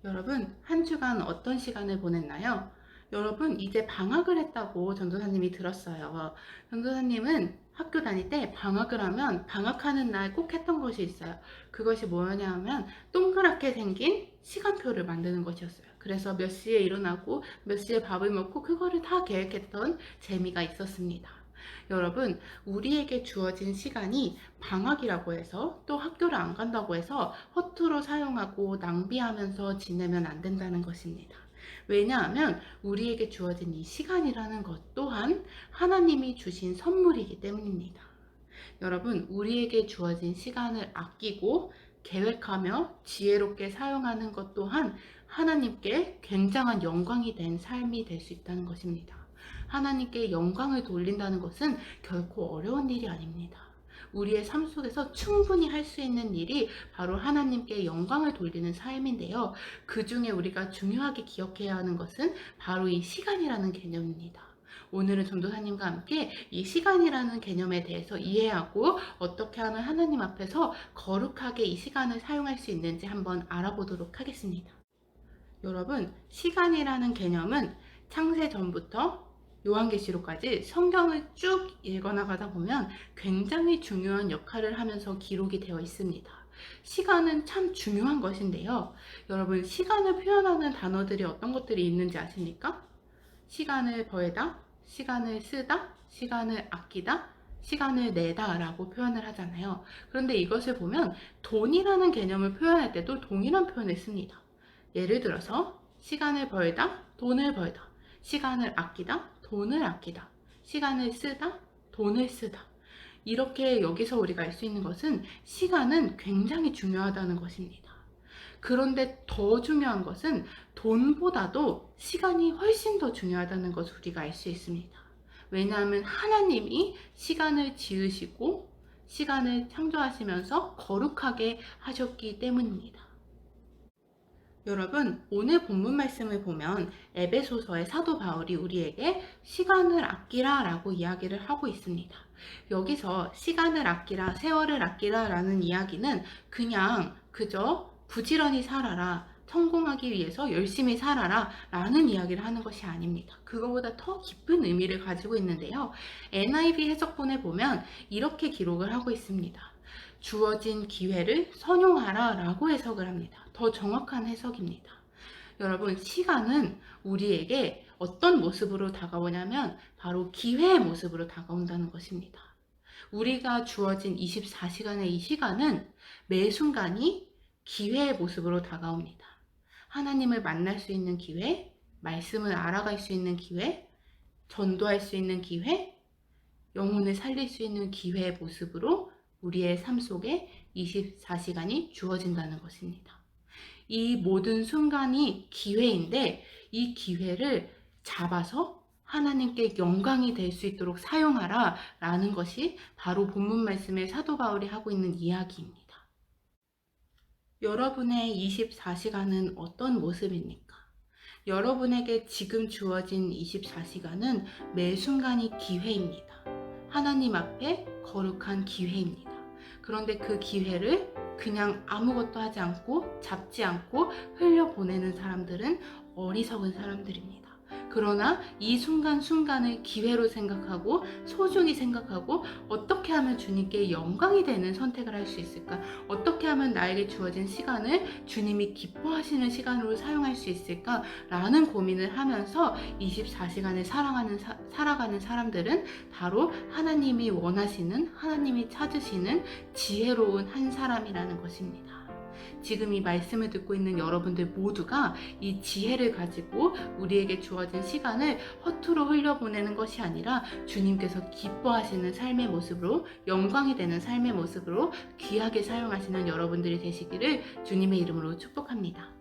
여러분, 한 주간 어떤 시간을 보냈나요? 여러분, 이제 방학을 했다고 전도사님이 들었어요. 전도사님은 학교 다닐 때 방학을 하면 방학하는 날 꼭 했던 것이 있어요. 그것이 뭐냐 하면 동그랗게 생긴 시간표를 만드는 것이었어요. 그래서 몇 시에 일어나고 몇 시에 밥을 먹고 그거를 다 계획했던 재미가 있었습니다. 여러분, 우리에게 주어진 시간이 방학이라고 해서 또 학교를 안 간다고 해서 허투루 사용하고 낭비하면서 지내면 안 된다는 것입니다. 왜냐하면 우리에게 주어진 이 시간이라는 것 또한 하나님이 주신 선물이기 때문입니다. 여러분, 우리에게 주어진 시간을 아끼고 계획하며 지혜롭게 사용하는 것 또한 하나님께 굉장한 영광이 된 삶이 될 수 있다는 것입니다. 하나님께 영광을 돌린다는 것은 결코 어려운 일이 아닙니다. 우리의 삶 속에서 충분히 할 수 있는 일이 바로 하나님께 영광을 돌리는 삶인데요. 그 중에 우리가 중요하게 기억해야 하는 것은 바로 이 시간이라는 개념입니다. 오늘은 전도사님과 함께 이 시간이라는 개념에 대해서 이해하고 어떻게 하면 하나님 앞에서 거룩하게 이 시간을 사용할 수 있는지 한번 알아보도록 하겠습니다. 여러분, 시간이라는 개념은 창세 전부터 요한계시록까지 성경을 쭉 읽어나가다 보면 굉장히 중요한 역할을 하면서 기록이 되어 있습니다. 시간은 참 중요한 것인데요. 여러분, 시간을 표현하는 단어들이 어떤 것들이 있는지 아십니까? 시간을 벌다, 시간을 쓰다, 시간을 아끼다, 시간을 내다 라고 표현을 하잖아요. 그런데 이것을 보면 돈이라는 개념을 표현할 때도 동일한 표현을 씁니다. 예를 들어서 시간을 벌다, 돈을 벌다, 시간을 아끼다, 돈을 아끼다, 시간을 쓰다, 돈을 쓰다. 이렇게 여기서 우리가 알 수 있는 것은 시간은 굉장히 중요하다는 것입니다. 그런데 더 중요한 것은 돈보다도 시간이 훨씬 더 중요하다는 것을 우리가 알 수 있습니다. 왜냐하면 하나님이 시간을 지으시고 시간을 창조하시면서 거룩하게 하셨기 때문입니다. 여러분, 오늘 본문 말씀을 보면 에베소서의 사도 바울이 우리에게 시간을 아끼라 라고 이야기를 하고 있습니다. 여기서 시간을 아끼라, 세월을 아끼라 라는 이야기는 그냥 그저 부지런히 살아라, 성공하기 위해서 열심히 살아라 라는 이야기를 하는 것이 아닙니다. 그거보다 더 깊은 의미를 가지고 있는데요. NIV 해석본에 보면 이렇게 기록을 하고 있습니다. 주어진 기회를 선용하라 라고 해석을 합니다. 더 정확한 해석입니다. 여러분, 시간은 우리에게 어떤 모습으로 다가오냐면 바로 기회의 모습으로 다가온다는 것입니다. 우리가 주어진 24시간의 이 시간은 매 순간이 기회의 모습으로 다가옵니다. 하나님을 만날 수 있는 기회, 말씀을 알아갈 수 있는 기회, 전도할 수 있는 기회, 영혼을 살릴 수 있는 기회의 모습으로 우리의 삶 속에 24시간이 주어진다는 것입니다. 이 모든 순간이 기회인데 이 기회를 잡아서 하나님께 영광이 될 수 있도록 사용하라 라는 것이 바로 본문 말씀에 사도 바울이 하고 있는 이야기입니다. 여러분의 24시간은 어떤 모습입니까? 여러분에게 지금 주어진 24시간은 매 순간이 기회입니다. 하나님 앞에 거룩한 기회입니다. 그런데 그 기회를 그냥 아무것도 하지 않고 잡지 않고 흘려보내는 사람들은 어리석은 사람들입니다. 그러나 이 순간순간을 기회로 생각하고 소중히 생각하고 어떻게 하면 주님께 영광이 되는 선택을 할 수 있을까? 어떻게 하면 나에게 주어진 시간을 주님이 기뻐하시는 시간으로 사용할 수 있을까? 라는 고민을 하면서 24시간을 살아가는 사람들은 바로 하나님이 원하시는, 하나님이 찾으시는 지혜로운 한 사람이라는 것입니다. 지금 이 말씀을 듣고 있는 여러분들 모두가 이 지혜를 가지고 우리에게 주어진 시간을 허투루 흘려보내는 것이 아니라 주님께서 기뻐하시는 삶의 모습으로, 영광이 되는 삶의 모습으로 귀하게 사용하시는 여러분들이 되시기를 주님의 이름으로 축복합니다.